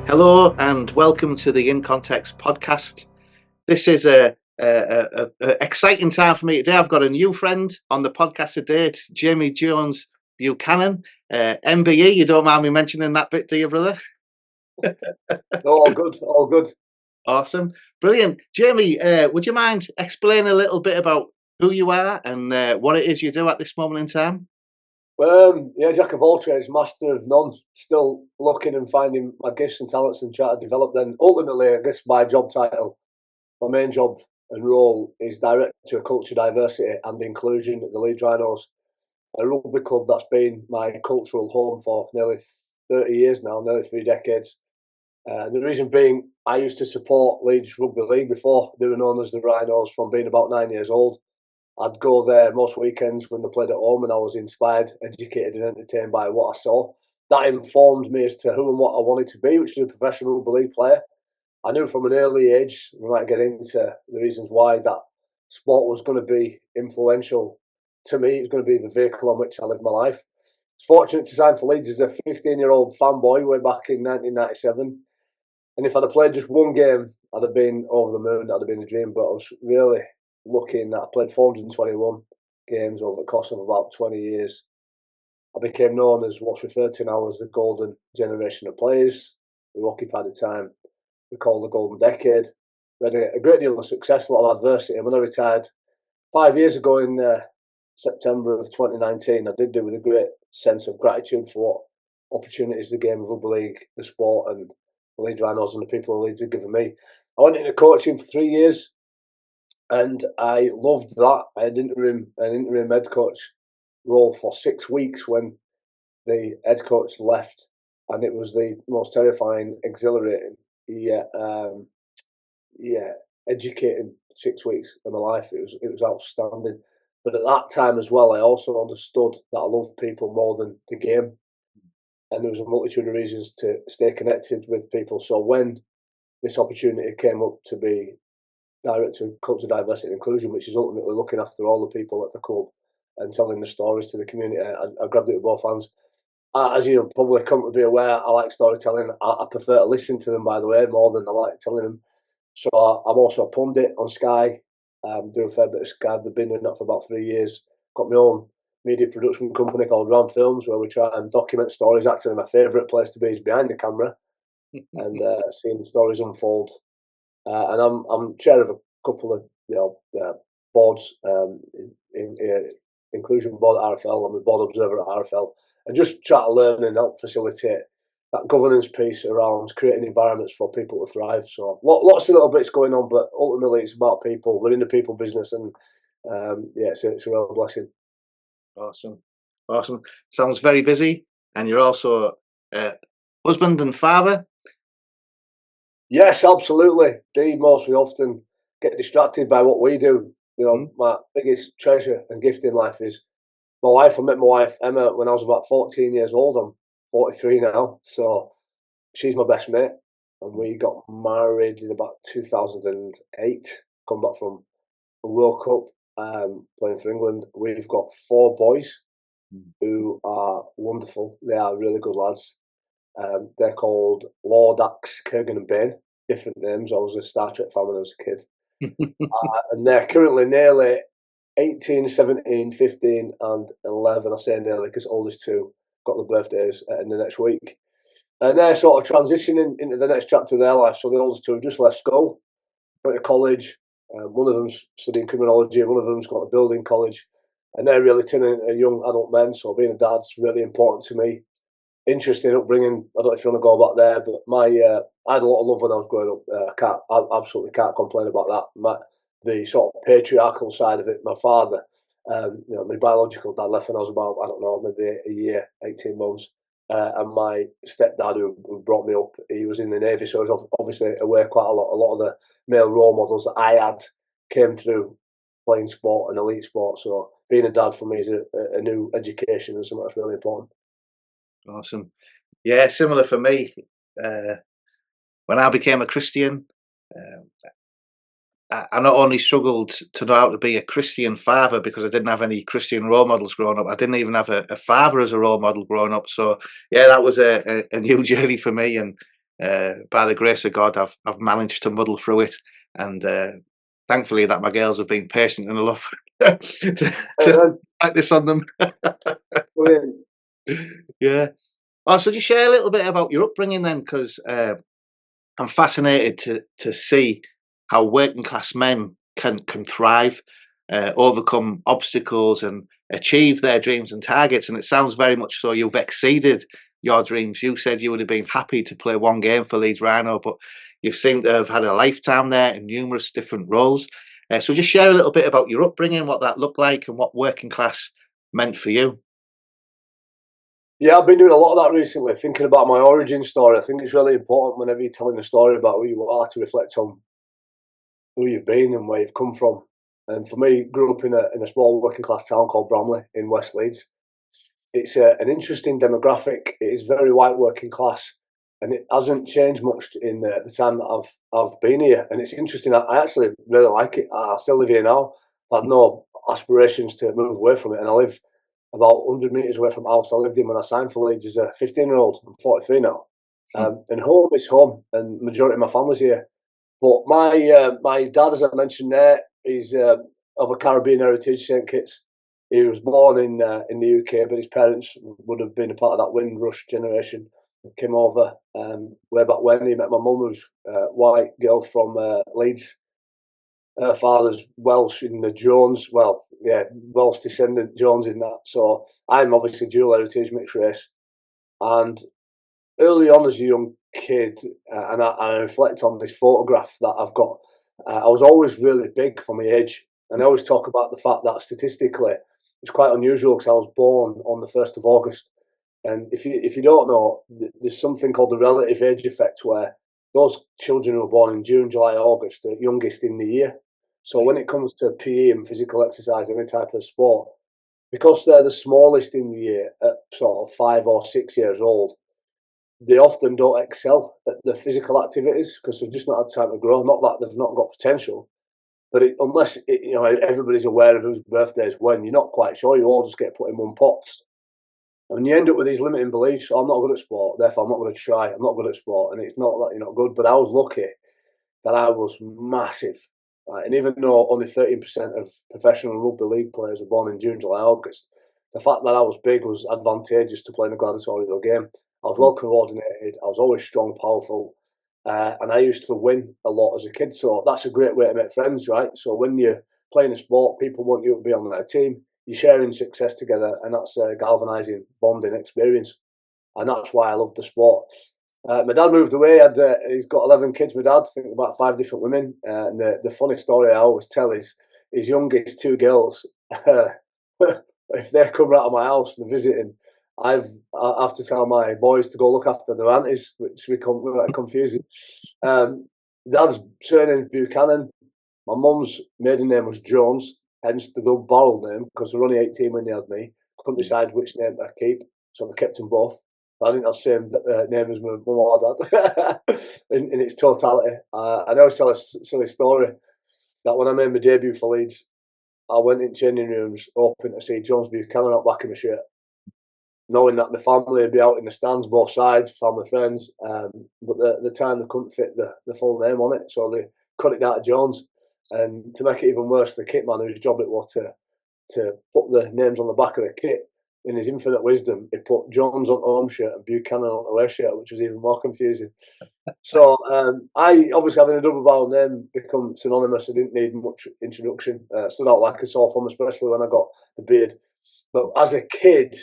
Hello and welcome to the In Context podcast. This is a exciting time for me today. I've got a new friend on the podcast today. It's Jamie Jones-Buchanan, MBE. You don't mind me mentioning that bit, do you, brother? No, all good, all good. Awesome, brilliant. Jamie, would you mind explaining a little bit about who you are and what it is you do at this moment in time? Yeah, jack of all trades, master of none. Still looking and finding my gifts and talents and trying to develop them. Ultimately, I guess my job title, my main job and role is Director of Culture, Diversity and Inclusion at the Leeds Rhinos, a rugby club that's been my cultural home for nearly 30 years now, nearly 3 decades. The reason being, I used to support Leeds Rugby League before they were known as the Rhinos from being about 9 years old. I'd go there most weekends when they played at home, and I was inspired, educated, and entertained by what I saw. That informed me as to who and what I wanted to be, which is a professional rugby league player. I knew from an early age, we might get into the reasons why, that sport was going to be influential to me. It was going to be the vehicle on which I lived my life. I was fortunate to sign for Leeds as a 15-year-old fanboy way back in 1997. And if I'd have played just one game, I'd have been over the moon. That'd have been a dream. But I was really looking at, I played 421 games over the course of about 20 years. I became known as what's referred to now as the golden generation of players who occupied the time we call the golden decade. We had a great deal of success, a lot of adversity. And when I retired 5 years ago in September of 2019, I did do with a great sense of gratitude for what opportunities the game of rugby league, the sport, and the Leeds Rhinos and the people of Leeds had given me. I went into coaching for 3 years. And I loved that. I had an interim head coach role for 6 weeks when the head coach left, and it was the most terrifying, exhilarating, educating 6 weeks of my life. It was outstanding. But at that time as well, I also understood that I loved people more than the game, and there was a multitude of reasons to stay connected with people. So when this opportunity came up to be Director of Culture, Diversity and Inclusion, which is ultimately looking after all the people at the club and telling the stories to the community, I grabbed it with both hands. As you'll probably come to be aware, I like storytelling. I prefer to listen to them, by the way, more than I like telling them. So I'm also a pundit on Sky, do a fair bit of Sky. I've been doing that for about 3 years. Got my own media production company called Ram Films, where we try and document stories. Actually, my favourite place to be is behind the camera and seeing stories unfold. And I'm chair of a couple of boards, inclusion board at RFL. I'm a board observer at RFL, and just try to learn and help facilitate that governance piece around creating environments for people to thrive. So lots of little bits going on, but ultimately it's about people. We're in the people business, and it's a real blessing. Awesome. Sounds very busy, and you're also husband and father. Yes, absolutely. Most we often get distracted by what we do. My biggest treasure and gift in life is my wife. I met my wife, Emma, when I was about 14 years old. I'm 43 now. So she's my best mate. And we got married in about 2008. Come back from a World Cup playing for England. We've got 4 boys who are wonderful. They are really good lads. They're called Lord, Axe, Kurgan and Bane. Different names. I was a Star Trek fan when I was a kid. And they're currently nearly 18, 17, 15 and 11. I say nearly because oldest 2 got their birthdays in the next week. And they're sort of transitioning into the next chapter of their life. So the oldest 2 have just left school, went to college. One of them's studying criminology. One of them's got a building college. And they're really turning into young adult men. So being a dad's really important to me. Interesting upbringing. I don't know if you want to go back there, but I had a lot of love when I was growing up. I absolutely can't complain about that. The sort of patriarchal side of it. My father, my biological dad left when I was about, I don't know, maybe a year, 18 months. And my stepdad, who brought me up, he was in the Navy, so I was obviously aware quite a lot. A lot of the male role models that I had came through playing sport and elite sport. So being a dad for me is a new education and something that's really important. Awesome. Yeah, similar for me. When I became a Christian, I not only struggled to know how to be a Christian father because I didn't have any Christian role models growing up. I didn't even have a father as a role model growing up. So yeah, that was a new journey for me. And by the grace of God, I've managed to muddle through it, and thankfully that my girls have been patient enough to practice on them. Brilliant. Yeah. Oh, so just share a little bit about your upbringing then, because I'm fascinated to see how working class men can thrive, overcome obstacles, and achieve their dreams and targets. And it sounds very much so you've exceeded your dreams. You said you would have been happy to play one game for Leeds Rhino, but you seem to have had a lifetime there in numerous different roles. So just share a little bit about your upbringing, what that looked like, and what working class meant for you. Yeah, I've been doing a lot of that recently, thinking about my origin story. I think it's really important whenever you're telling a story about who you are to reflect on who you've been and where you've come from. And for me, grew up in a small working class town called Bramley in West Leeds. It's an interesting demographic. It is very white working class, and it hasn't changed much in the time that I've been here. And it's interesting. I actually really like it. I still live here now. I have no aspirations to move away from it, and I live about 100 metres away from the house I lived in when I signed for Leeds as a 15-year-old. I'm 43 now. And home is home, and majority of my family's here. But my dad, as I mentioned there, is of a Caribbean heritage, St Kitts. He was born in the UK, but his parents would have been a part of that Windrush generation. Came over way back when. He met my mum, who's white girl from Leeds. Her father's Welsh in the Jones, Welsh descendant Jones in that. So I'm obviously dual heritage, mixed race. And early on as a young kid, and I reflect on this photograph that I've got, I was always really big for my age. And I always talk about the fact that statistically, it's quite unusual because I was born on the 1st of August. And if you don't know, there's something called the relative age effect, where those children who are born in June, July, August are youngest in the year. So when it comes to PE and physical exercise, any type of sport, because they're the smallest in the year at sort of 5 or 6 years old, they often don't excel at the physical activities because they've just not had time to grow. Not that they've not got potential, but everybody's aware of whose birthday is when, you're not quite sure. You all just get put in one pot. And you end up with these limiting beliefs. I'm not good at sport, therefore I'm not going to try. I'm not good at sport. And it's not that you're not good, but I was lucky that I was massive. Right? And even though only 13% of professional rugby league players are born in June, July, August, the fact that I was big was advantageous to playing a gladiatorial game. I was well coordinated. I was always strong, powerful. And I used to win a lot as a kid. So that's a great way to make friends, right? So when you're playing a sport, people want you to be on their team. You're sharing success together, and that's a galvanising, bonding experience. And that's why I love the sport. My dad moved away. He's got 11 kids, my dad, I think about 5 different women. And the funny story I always tell is his youngest 2 girls, if they come out of my house and visiting, I have to tell my boys to go look after their aunties, which become confusing. Dad's surname Buchanan. My mum's maiden name was Jones, hence the double barrel name, because they were only 18 when they had me. Couldn't decide which name to keep, so they kept them both. I didn't have the same name as my mum or dad in its totality. I always tell a silly story that when I made my debut for Leeds, I went in changing rooms hoping to see Jones-Buchanan up back in my shirt, knowing that the family would be out in the stands, both sides, family, friends. But the time they couldn't fit the full name on it, so they cut it down to Jones. And to make it even worse, the kit man, whose job it was to put the names on the back of the kit, in his infinite wisdom, he put Jones on the home shirt and Buchanan on the away shirt, which was even more confusing. So I, obviously having a double barrel name, become synonymous. I didn't need much introduction. Stood out like a sore thumb, especially when I got the beard. But as a kid,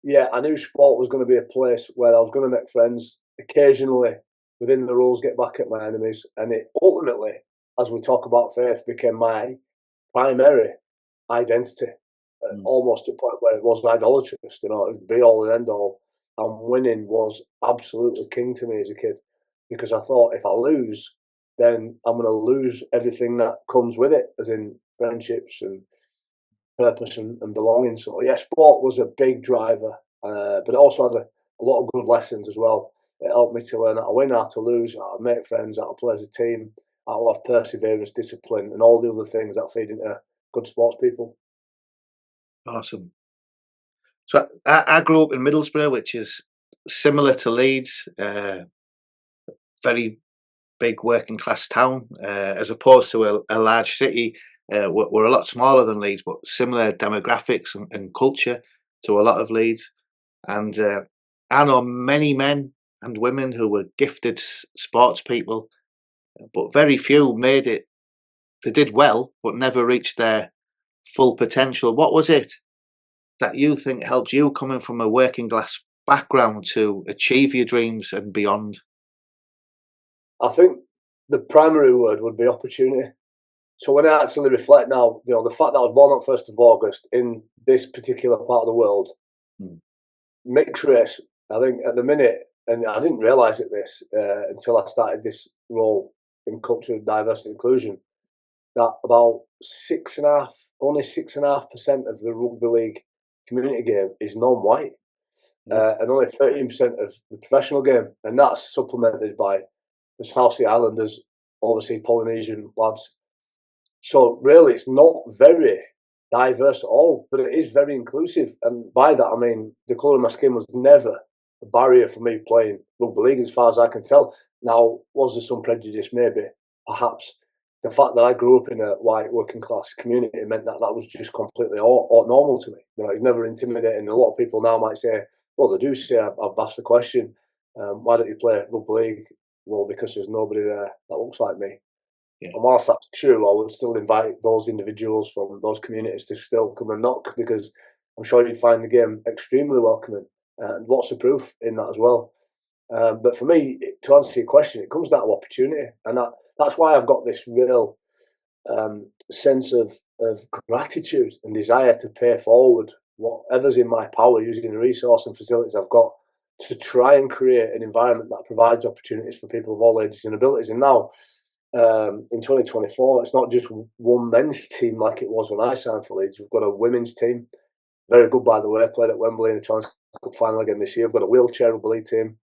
yeah, I knew sport was going to be a place where I was going to make friends. Occasionally, within the rules, get back at my enemies. And it ultimately, as we talk about faith, became my primary identity. Almost to a point where it was idolatrous, it would be all and end all. And winning was absolutely king to me as a kid, because I thought if I lose, then I'm going to lose everything that comes with it, as in friendships and purpose and belonging. So yeah, sport was a big driver, but it also had a lot of good lessons as well. It helped me to learn how to win, how to lose, how to make friends, how to play as a team, how to have perseverance, discipline, and all the other things that feed into good sports people. Awesome. So I grew up in Middlesbrough, which is similar to Leeds, very big working class town, as opposed to a large city. We're a lot smaller than Leeds, but similar demographics and culture to a lot of Leeds. And I know many men and women who were gifted sports people, but very few made it. They did well, but never reached their full potential. What was it that you think helped you, coming from a working class background, to achieve your dreams and beyond? I think the primary word would be opportunity. So when I actually reflect now, the fact that I was born on 1st of August in this particular part of the world, Mm. mixed race, I think at the minute, and I didn't realise this until I started this role in culture, diversity, inclusion, that about only 6.5% of the rugby league community game is non-white, Yes. and only 13% of the professional game, and that's supplemented by the South Sea Islanders, obviously Polynesian lads. So really, it's not very diverse at all, but it is very inclusive. And by that, I mean the colour of my skin was never a barrier for me playing rugby league, as far as I can tell. Now, was there some prejudice? Maybe, perhaps. The fact that I grew up in a white working class community meant that was just completely normal to me. It's never intimidating. A lot of people now might say, well, they do say, I've asked the question, why don't you play rugby league? Well, because there's nobody there that looks like me. Yeah. And whilst that's true, I would still invite those individuals from those communities to still come and knock, because I'm sure you'd find the game extremely welcoming, and lots of proof in that as well. But for me, to answer your question, it comes down to opportunity, and that's why I've got this real sense of gratitude and desire to pay forward whatever's in my power, using the resource and facilities I've got, to try and create an environment that provides opportunities for people of all ages and abilities. And now, in 2024, it's not just one men's team like it was when I signed for Leeds. We've got a women's team, very good, by the way, played at Wembley in the Challenge Cup final again this year. We've got a wheelchair rugby league team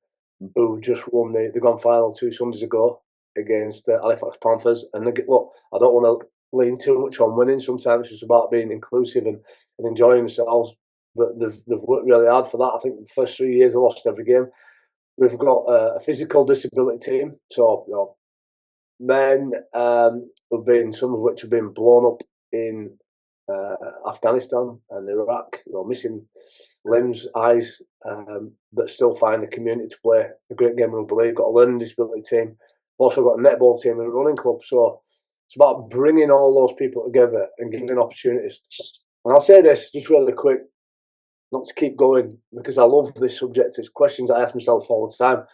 who just won the grand final 2 Sundays ago against Halifax Panthers. And look, I don't want to lean too much on winning. Sometimes it's just about being inclusive and enjoying themselves. But they've worked really hard for that. I think the first 3 years they lost every game. We've got a physical disability team, so men, some of which have been blown up in Afghanistan and Iraq, missing limbs, eyes, but still find a community to play a great game of rugby league. Got a learning disability team, also got a netball team and a running club. So it's about bringing all those people together and giving them opportunities. And I'll say this just really quick, not to keep going, because I love this subject. It's questions I ask myself all the time.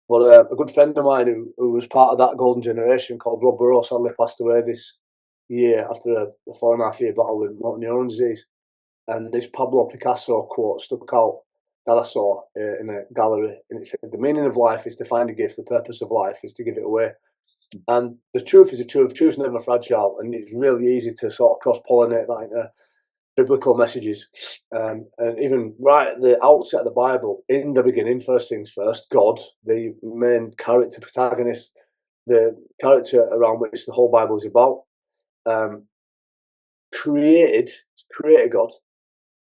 But a good friend of mine who was part of that golden generation, called Rob Burrow, sadly passed away this year after a 4.5-year battle with motor neuron disease. And this Pablo Picasso quote stuck out that I saw in a gallery, and it said, "The meaning of life is to find a gift. The purpose of life is to give it away." And the truth is the truth. Truth's never fragile, and it's really easy to sort of cross-pollinate that into biblical messages. And even right at the outset of the Bible, in the beginning, first things first, God, the main character, protagonist, the character around which the whole Bible is about, created God,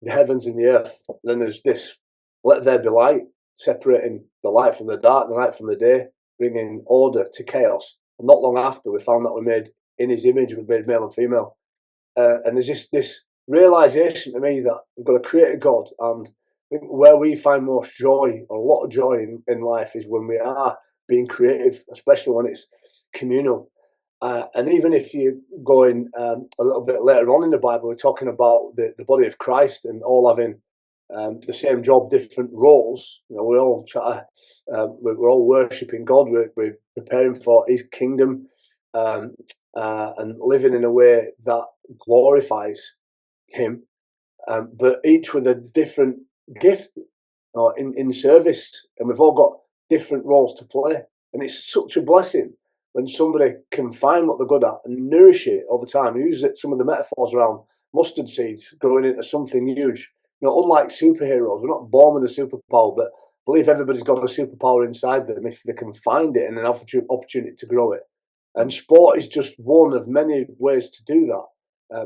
the heavens and the earth. Then there's this, let there be light, separating the light from the dark, the night from the day, bringing order to chaos. And not long after, we found that we're made in his image, we're made male and female. And there's just this realization to me that we've got to create a God, and I think where we find most joy, or a lot of joy in life, is when we are being creative, especially when it's communal. And even if you're going a little bit later on in the Bible, we're talking about the body of Christ and all having the same job, different roles. We're all we're all worshipping God. We're preparing for His kingdom, and living in a way that glorifies Him, but each with a different gift or in service, and we've all got different roles to play. And it's such a blessing when somebody can find what they're good at and nourish it over time. Use some of the metaphors around mustard seeds growing into something huge. Unlike superheroes, we're not born with a superpower, but I believe everybody's got a superpower inside them if they can find it and an opportunity to grow it. And sport is just one of many ways to do that,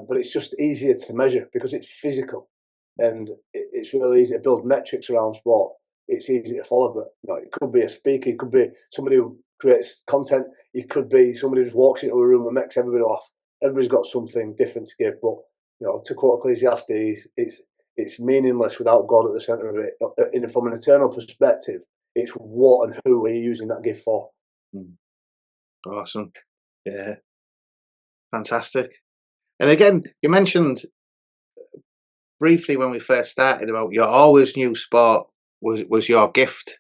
but it's just easier to measure because it's physical, and it's really easy to build metrics around sport. It's easy to follow, but it could be a speaker, it could be somebody who creates content. You could be somebody who just walks into a room and makes everybody laugh. Everybody's got something different to give, but to quote Ecclesiastes, it's meaningless without God at the centre of it. From an eternal perspective, it's what and who are you using that gift for. Awesome. Yeah. Fantastic. And again, you mentioned briefly when we first started about you always knew sport was your gift.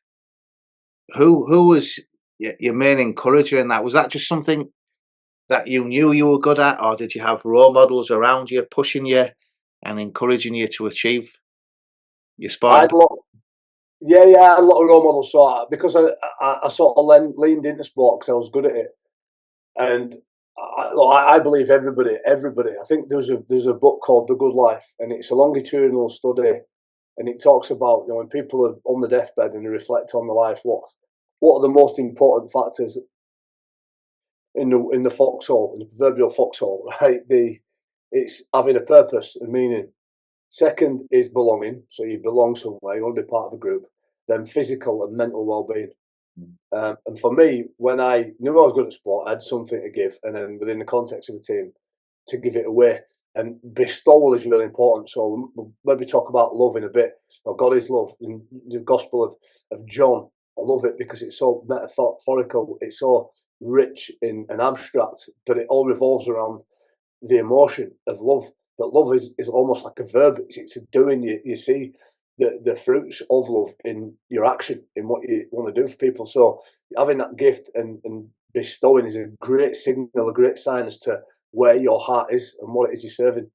Who was your main encourager in that? Was that just something that you knew you were good at, or did you have role models around you pushing you and encouraging you to achieve your sport? I had a lot of role models. So because I sort of leaned into sport because I was good at it, and I believe everybody. I think there's a book called The Good Life, and it's a longitudinal study, and it talks about when people are on the deathbed and they reflect on their life, what are the most important factors in the foxhole, in the proverbial foxhole, right? It's having a purpose and meaning. Second is belonging, so you belong somewhere, you want to be part of a group. Then physical and mental well-being. And for me, when I knew I was good at sport, I had something to give, and then within the context of a team, to give it away. And bestowal is really important. So we'll maybe talk about love in a bit. God is love. In the Gospel of John, I love it because it's so metaphorical. It's so rich and abstract, but it all revolves around the emotion of love. But love is almost like a verb. It's a doing. You see the fruits of love in your action, in what you want to do for people. So having that gift and bestowing is a great signal, a great sign as to where your heart is and what it is you're serving.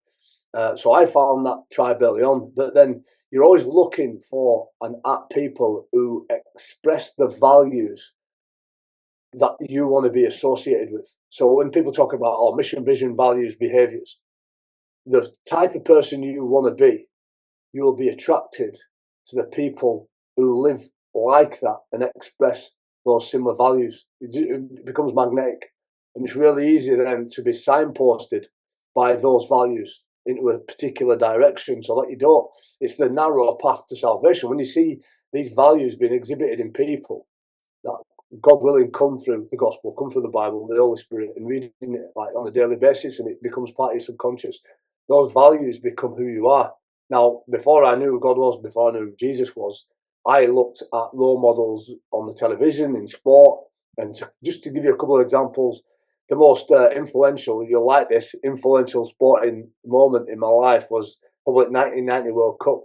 So I found that tribe early on. But then you're always looking for and at people who express the values that you want to be associated with. So when people talk about mission, vision, values, behaviours, the type of person you want to be, you will be attracted to the people who live like that and express those similar values. It becomes magnetic, and it's really easy then to be signposted by those values into a particular direction, so that you don't. It's the narrow path to salvation. When you see these values being exhibited in people, that God willing come through the gospel, come through the Bible, the Holy Spirit, and reading it like on a daily basis, and it becomes part of your subconscious. Those values become who you are. Now, before I knew who God was, before I knew who Jesus was, I looked at role models on the television, in sport, and just to give you a couple of examples, the most influential, you'll like this, influential sporting moment in my life was probably 1990 World Cup,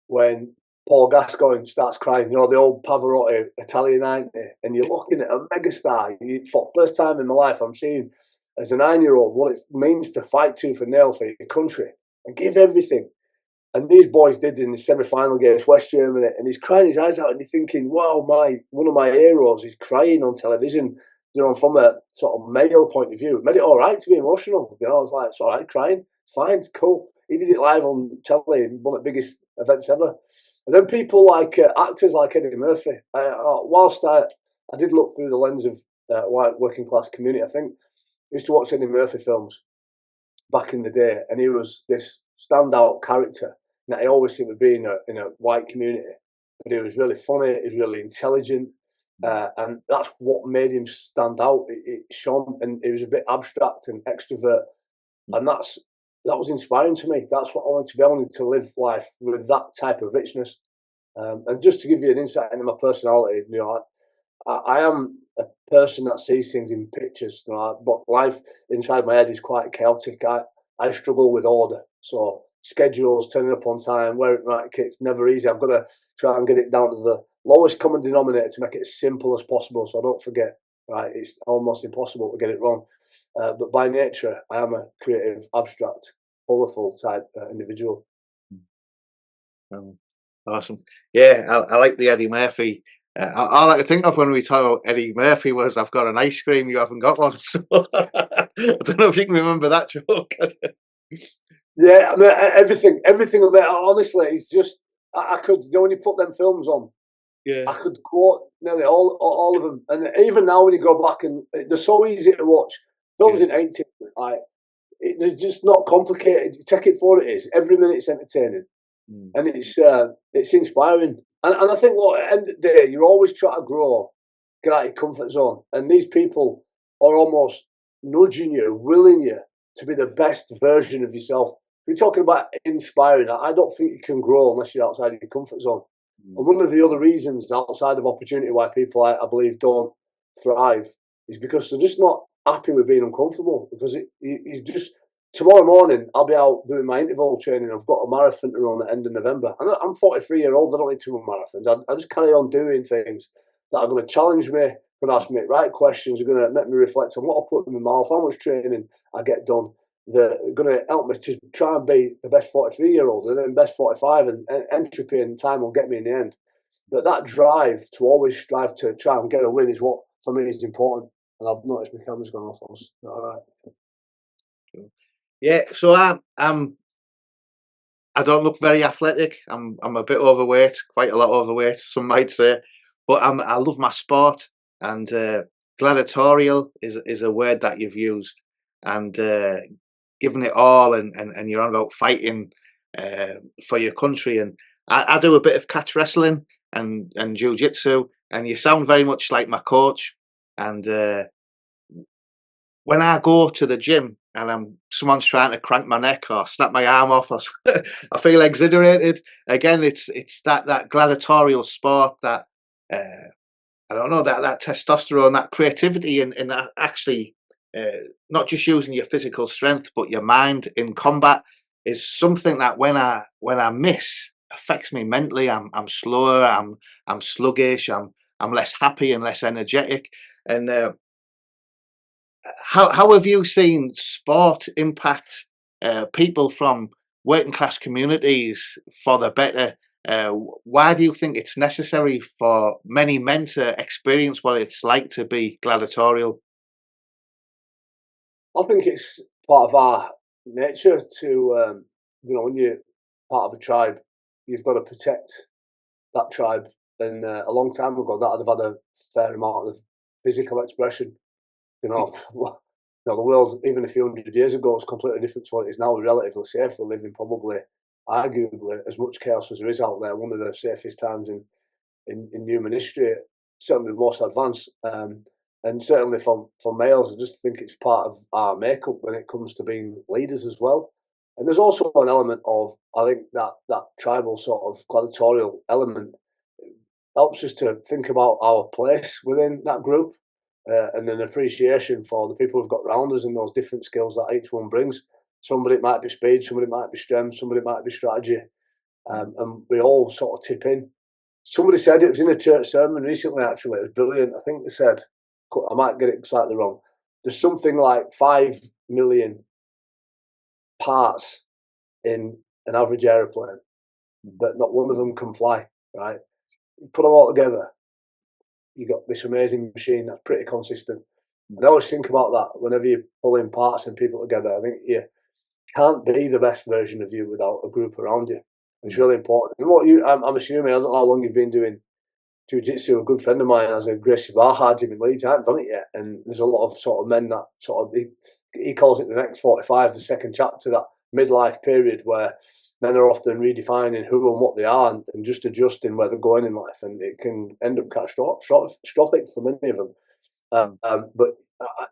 when Paul Gascoigne starts crying, the old Pavarotti Italian 90, and you're looking at a megastar. For the first time in my life, I'm seeing as a 9-year-old what it means to fight tooth and nail for your country and give everything. And these boys did in the semi-final against West Germany, and he's crying his eyes out, and you're thinking, wow, one of my heroes is crying on television, from a sort of male point of view. It made it all right to be emotional. I was like, it's all right, crying, it's fine, it's cool. He did it live on telly, one of the biggest events ever. And then people like actors like Eddie Murphy. Whilst I did look through the lens of white working class community, I think I used to watch Eddie Murphy films back in the day, and he was this standout character that he always seemed to be in a white community. But he was really funny, he was really intelligent, and that's what made him stand out. It shone, and he was a bit abstract and extrovert, and that was inspiring to me. That's what I wanted to be. I wanted to live life with that type of richness. And just to give you an insight into my personality, I am a person that sees things in pictures, but life inside my head is quite chaotic. I struggle with order. So schedules, turning up on time, wearing the right kit's never easy. I've got to try and get it down to the lowest common denominator to make it as simple as possible so I don't forget. Right, it's almost impossible to get it wrong. But by nature, I am a creative, abstract, colourful type individual. Awesome. Yeah, I like the Eddie Murphy. All I could think of when we talk about Eddie Murphy was, I've got an ice cream, you haven't got one. So I don't know if you can remember that joke. Yeah, I mean, everything of it, honestly, it's just, I could, when you put them films on, Yeah, I could quote nearly all of them. And even now when you go back, and they're so easy to watch. Films in 80s, they're just not complicated. You take it for what it is. Every minute's entertaining. And it's inspiring. And I think, at the end of the day, you're always trying to grow get out of your comfort zone. And these people are almost nudging you, willing you to be the best version of yourself. We're talking about inspiring. I don't think you can grow unless you're outside your comfort zone. And one of the other reasons outside of opportunity why people, I believe, don't thrive is because they're just not happy with being uncomfortable. Because you just, tomorrow morning, I'll be out doing my interval training. I've got a marathon to run at the end of November. I'm 43-year-old. I don't need to run marathons. I just carry on doing things that are going to challenge me, going to ask me the right questions, are going to make me reflect on what I put in my mouth, how much training I get done. They're going to help me to try and be the best 43-year-old and then best 45, and entropy and time will get me in the end. But that drive to always strive to try and get a win is what, for me, is important. And I've noticed my camera's gone off. All right. Yeah, so I don't look very athletic. I'm a bit overweight, quite a lot overweight, some might say. But I love my sport, and gladiatorial is a word that you've used, and giving it all, and you're on about fighting for your country. And I do a bit of catch wrestling and jiu-jitsu, and you sound very much like my coach. And when I go to the gym and someone's trying to crank my neck or snap my arm off, or I feel exhilarated. Again, it's that gladiatorial sport that I don't know, that testosterone, that creativity, and actually not just using your physical strength but your mind in combat is something that when I miss affects me mentally. I'm slower. I'm sluggish. I'm less happy and less energetic. And how have you seen sport impact people from working class communities for the better? Why do you think it's necessary for many men to experience what it's like to be gladiatorial? I think it's part of our nature to, when you're part of a tribe, you've got to protect that tribe. And a long time ago, that would have had a fair amount of physical expression. You know, the world, even a few hundred years ago, was completely different to what it is now. We're relatively safe. We're living probably, arguably, as much chaos as there is out there. One of the safest times in human history, certainly the most advanced. And certainly for males, I just think it's part of our makeup when it comes to being leaders as well. And there's also an element of, I think, that tribal sort of gladiatorial element helps us to think about our place within that group, and an appreciation for the people who've got round us and those different skills that each one brings. Somebody might be speed, somebody might be strength, somebody might be strategy, and we all sort of tip in. Somebody said, it was in a church sermon recently, actually, it was brilliant. I think they said, I might get it slightly wrong, there's something like 5 million parts in an average aeroplane, but not one of them can fly, right? You put them all together, you got this amazing machine that's pretty consistent. And I always think about that whenever you're pulling parts and people together. I think you can't be the best version of you without a group around you. It's really important. And I'm assuming, I don't know how long you've been doing jiu-jitsu. A good friend of mine has a Gracie Bar hard gym in Leeds. I haven't done it yet, and there's a lot of sort of men that sort of, he calls it the next 45, the second chapter, that midlife period where men are often redefining who and what they are, and just adjusting where they're going in life, and it can end up catastrophic for many of them. But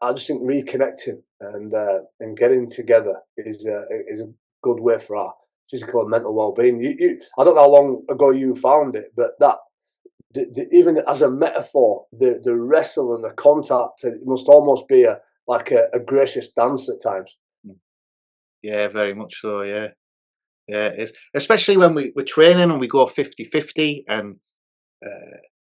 I just think reconnecting and getting together is a good way for our physical and mental well-being. I don't know how long ago you found it, but that even as a metaphor, the wrestle and the contact, it must almost be a gracious dance at times. Yeah, very much so. Yeah, it's especially when we're training and we go 50-50, and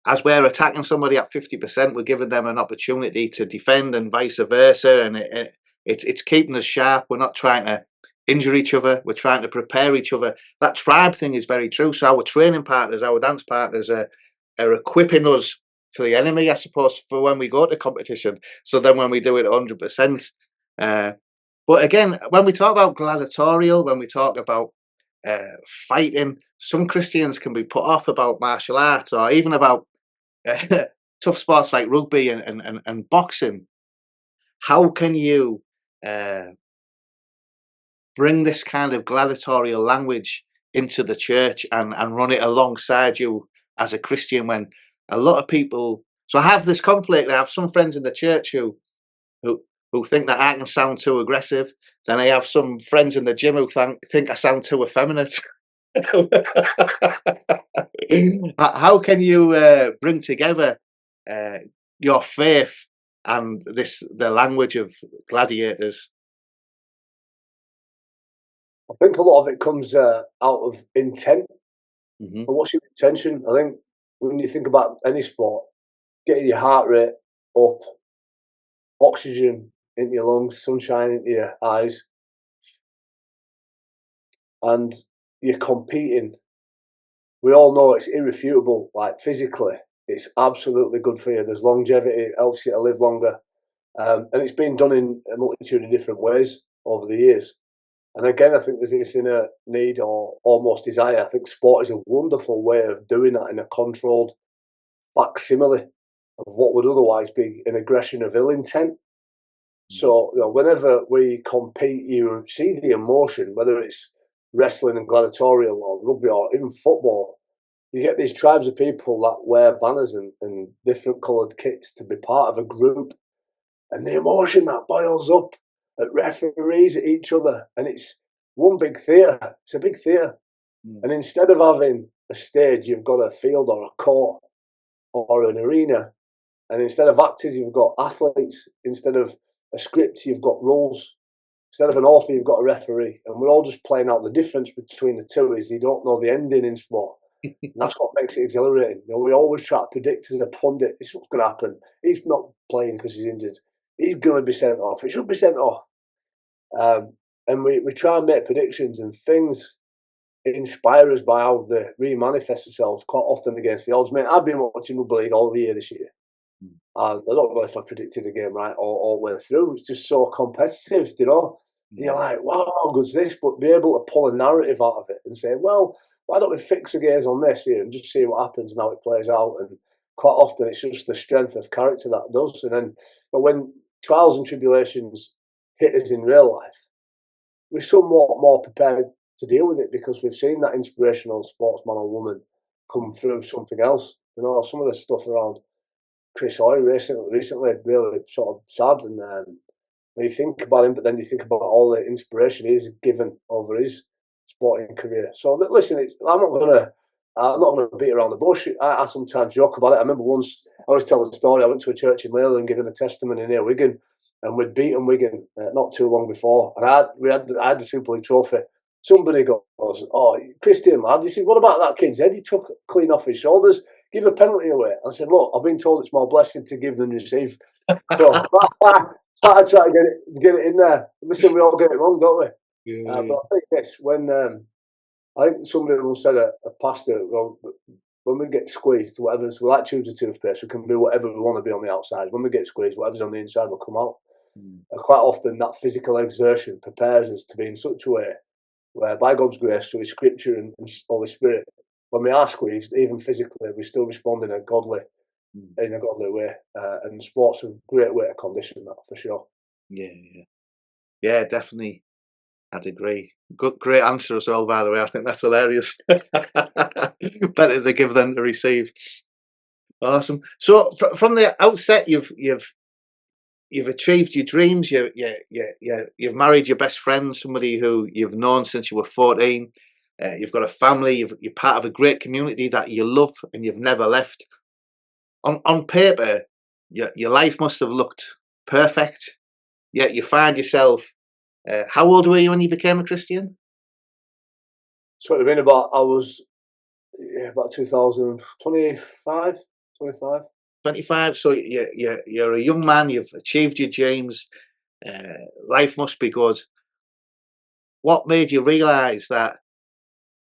as we're attacking somebody at 50%, we're giving them an opportunity to defend, and vice versa. And it's keeping us sharp. We're not trying to injure each other. We're trying to prepare each other. That tribe thing is very true. So our training partners, our dance partners, are equipping us for the enemy, I suppose, for when we go to competition. So then when we do it 100%. But again, when we talk about gladiatorial, when we talk about fighting, some Christians can be put off about martial arts, or even about tough sports like rugby and boxing. How can you bring this kind of gladiatorial language into the church and run it alongside you as a Christian, when a lot of people So I have this conflict. I have some friends in the church who who think that I can sound too aggressive. Then I have some friends in the gym who think I sound too effeminate. How can you bring together uh, your faith and the language of gladiators? I think a lot of it comes out of intent. Hmm. And what's your intention? I think when you think about any sport, getting your heart rate up, oxygen into your lungs, sunshine into your eyes, and you're competing. We all know it's irrefutable, like physically, it's absolutely good for you. There's longevity, it helps you to live longer. And it's been done in a multitude of different ways over the years. And again, I think there's this inner need or almost desire. I think sport is a wonderful way of doing that in a controlled facsimile of what would otherwise be an aggression of ill intent. So, whenever we compete, you see the emotion, whether it's wrestling and gladiatorial or rugby or even football. You get these tribes of people that wear banners and different coloured kits to be part of a group, and the emotion that boils up at referees, at each other, and it's one big theatre. It's a big theatre. Mm. And instead of having a stage, you've got a field or a court or an arena. And instead of actors, you've got athletes. Instead of a script, you've got rules. Instead of an author, you've got a referee. And we're all just playing out. The difference between the two is you don't know the ending in sport. And that's what makes it exhilarating. We always try to predict as a pundit, this is what's going to happen. He's not playing because he's injured. He's going to be sent off. He should be sent off. And we try and make predictions, and things inspire us by how they re-manifest themselves quite often against the odds. Mate, I've been watching Rugby League all the year this year. And I don't know if I predicted a game right all the way through. It's just so competitive, you know. And you're like, wow, how good's this? But be able to pull a narrative out of it and say, well, why don't we fix the gaze on this here and just see what happens and how it plays out? And quite often it's just the strength of character that does. And then, but when trials and tribulations hit us in real life, we're somewhat more prepared to deal with it because we've seen that inspirational sportsman or woman come through something else. You know, some of the stuff around Chris Hoy recently really sort of sad. And when you think about him, but then you think about all the inspiration he's given over his sporting career. So listen, I'm not gonna beat around the bush. I sometimes joke about it. I remember once I always tell the story. I went to a church in Leyland giving a testimony near Wigan, and we'd beaten Wigan not too long before, and I had the Super League trophy. Somebody goes, "Oh, Christian lad," he said, "What about that kid's head? He took it clean off his shoulders. Give a penalty away." I said, "Look, I've been told it's more blessing to give than receive." So I try to get it in there. Listen, we all get it wrong, don't we? Yeah. But I think it's when I think somebody once said a pastor, well, when we get squeezed, whatever's we like tubes of toothpaste, we can be whatever we want to be on the outside. When we get squeezed, whatever's on the inside will come out. And quite often, that physical exertion prepares us to be in such a way where, by God's grace, through His Scripture and Holy Spirit, when we are squeezed, even physically, we still respond in a godly way. And sport's a great way to condition that for sure. Yeah, definitely. I'd agree. Great answer as well, by the way. I think that's hilarious. Better to give than to receive. Awesome. So from the outset, you've achieved your dreams. You've married your best friend, somebody who you've known since you were 14. You've got a family. You're part of a great community that you love and you've never left. On paper, your life must have looked perfect. Yet you find yourself. How old were you when you became a Christian? So it would have been about 2025, 25. 25. So you're a young man. You've achieved your dreams. Life must be good. What made you realise that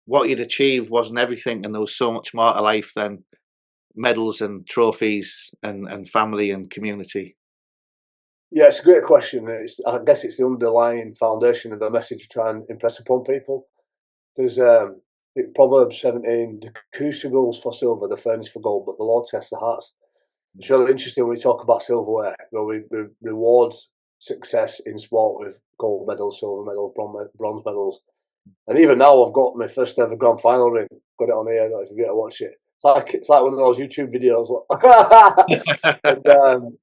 what you'd achieved wasn't everything, and there was so much more to life than medals and trophies and family and community? Yeah, it's a great question. I guess it's the underlying foundation of the message you try and impress upon people. There's Proverbs 17, the crucibles for silver, the furnace for gold, but the Lord tests the hearts. It's really interesting when we talk about silverware. We reward success in sport with gold medals, silver medals, bronze medals. And even now, I've got my first ever grand final ring. Got it on here. I don't know if you've yet to watch it. It's like one of those YouTube videos. And,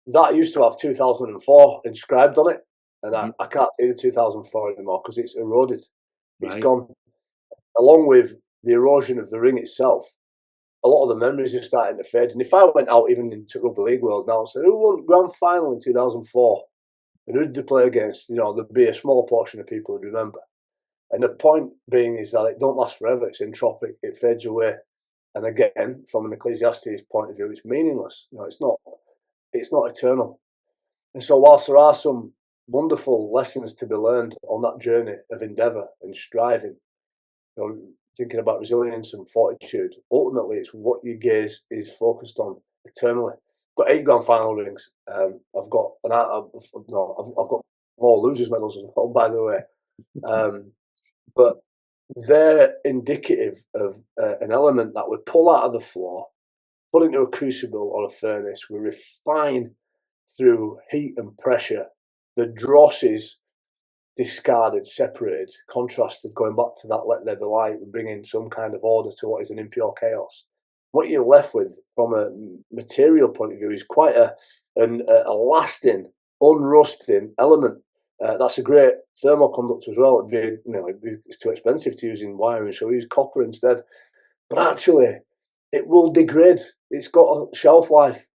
that used to have 2004 inscribed on it, and I can't see the 2004 anymore because it's eroded. It's gone. Along with the erosion of the ring itself, a lot of the memories are starting to fade. And if I went out even into Rugby League world now and said, who won grand final in 2004? And who did they play against? There'd be a small portion of people who'd remember. And the point being is that it don't last forever. It's entropic. It fades away. And again, from an Ecclesiastes point of view, it's meaningless. It's not eternal. And so whilst there are some wonderful lessons to be learned on that journey of endeavour and striving, thinking about resilience and fortitude, ultimately it's what your gaze is focused on eternally. I've got 8 grand final rings. I've got more losers medals as well, by the way. But they're indicative of an element that we pull out of the floor, put into a crucible or a furnace, we refine through heat and pressure. The dross is discarded, separated, contrasted, going back to that let there be light, and bringing some kind of order to what is an impure chaos. What you're left with from a material point of view is quite a lasting, unrusting element. That's a great thermal conductor as well. It's too expensive to use in wiring, so we use copper instead. But actually, it will degrade. It's got a shelf life,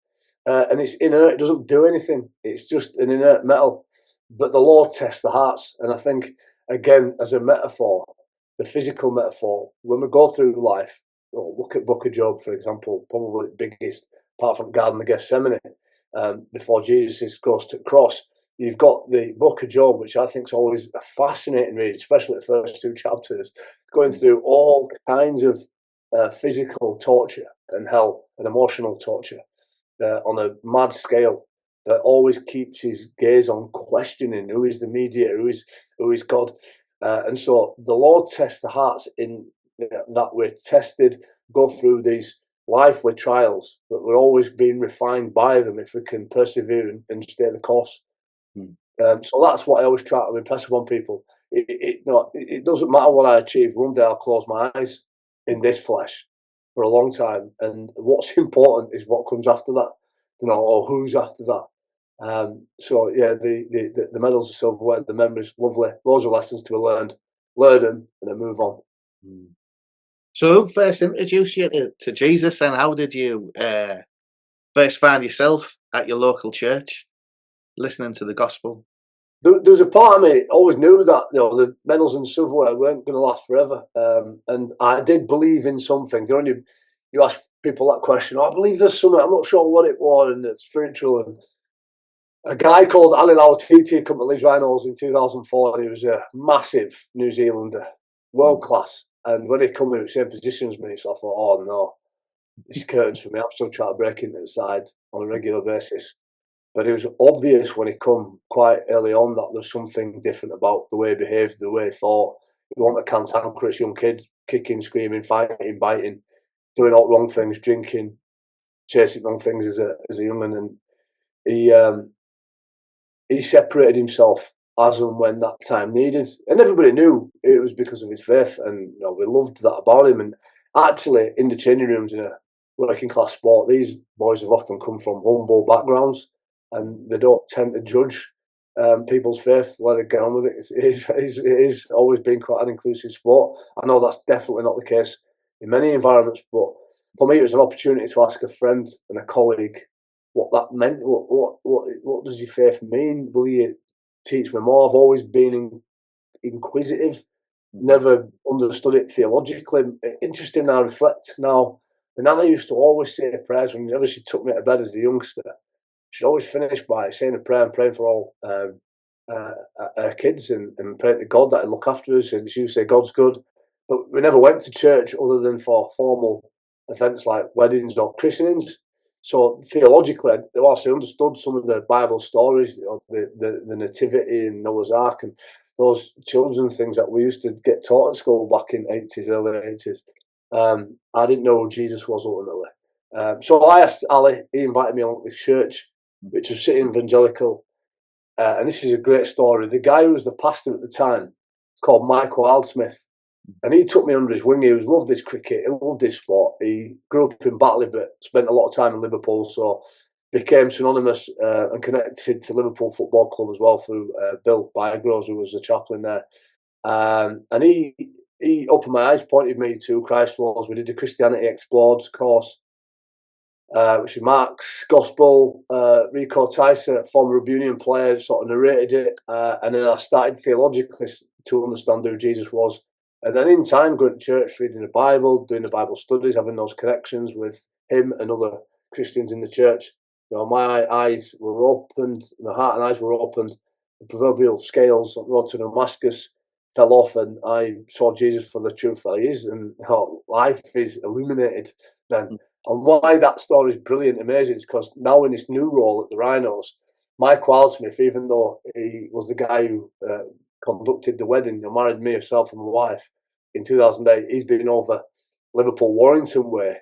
and it's inert. It doesn't do anything. It's just an inert metal. But the Lord tests the hearts. And I think, again, as a metaphor, the physical metaphor, when we go through life, look at Book of Job, for example, probably the biggest, apart from Garden of Gethsemane, before Jesus goes to the cross. You've got the Book of Job, which I think is always a fascinating read, especially the first 2 chapters, going through all kinds of physical torture and hell and emotional torture on a mad scale. That always keeps his gaze on questioning who is the mediator, who is God. And so the Lord tests the hearts in that we're tested, go through these lively trials, but we're always being refined by them if we can persevere and stay the course. So that's what I always try to impress upon people. It doesn't matter what I achieve. One day I'll close my eyes in this flesh for a long time, and what's important is what comes after that, or who's after that. So yeah, the medals of silverware, the memories, lovely. Loads of lessons to be learned. Learn them and then move on. So who first introduced you to Jesus, and how did you first find yourself at your local church, listening to the gospel? There was a part of me always knew that the medals and silverware weren't going to last forever, and I did believe in something. You ask people that question, I believe there's something. I'm not sure what it was, and it's spiritual. And a guy called Ali Lautiti come to Leeds Rhinos in 2004, and he was a massive New Zealander, world class. And when he come in the same position as me, so I thought, oh no, it's curtains for me. I'm still trying to break into the side on a regular basis. But it was obvious when he come quite early on that there's something different about the way he behaved, the way he thought. He wasn't a cantankerous young kid, kicking, screaming, fighting, biting, doing all wrong things, drinking, chasing wrong things as a young'un. And he separated himself as and when that time needed. And everybody knew it was because of his faith, and we loved that about him. And actually, in the changing rooms in a working class sport, these boys have often come from humble backgrounds, and they don't tend to judge people's faith, let it get on with it. It is always been quite an inclusive sport. I know that's definitely not the case in many environments, but for me, it was an opportunity to ask a friend and a colleague what that meant. What does your faith mean? Will you teach me more? I've always been inquisitive, never understood it theologically. Interesting, I reflect now. And Nana used to always say prayers whenever she took me to bed as a youngster. She'd always finish by saying a prayer and praying for all her kids and praying to God that He'd look after us. And she would say, God's good. But we never went to church other than for formal events like weddings or christenings. So theologically, whilst I understood some of the Bible stories, the Nativity and Noah's Ark and those children things that we used to get taught at school back in early 80s, I didn't know who Jesus was ultimately. So I asked Ali, he invited me along to the church, which was City Evangelical. And this is a great story. The guy who was the pastor at the time, called Mike Wildsmith. And he took me under his wing. He loved his cricket. He loved his sport. He grew up in Batley, but spent a lot of time in Liverpool. So became synonymous and connected to Liverpool Football Club as well through Bill Bygroves, who was the chaplain there. And he opened my eyes, pointed me to Christ Wars. We did the Christianity Explored course, which is Mark's Gospel. Rico Tyser, former Rugby Union player, sort of narrated it. And then I started theologically to understand who Jesus was. And then in time, going to church, reading the Bible, doing the Bible studies, having those connections with him and other Christians in the church. You know, my eyes were opened, my heart and eyes were opened. The proverbial scales on the road to Damascus fell off, and I saw Jesus for the truth that he is, and how life is illuminated then. And why that story is brilliant, amazing, is because now in this new role at the Rhinos, Mike Wildsmith, even though he was the guy who conducted the wedding and married me, herself, and my wife in 2008, he's been over Liverpool Warrington way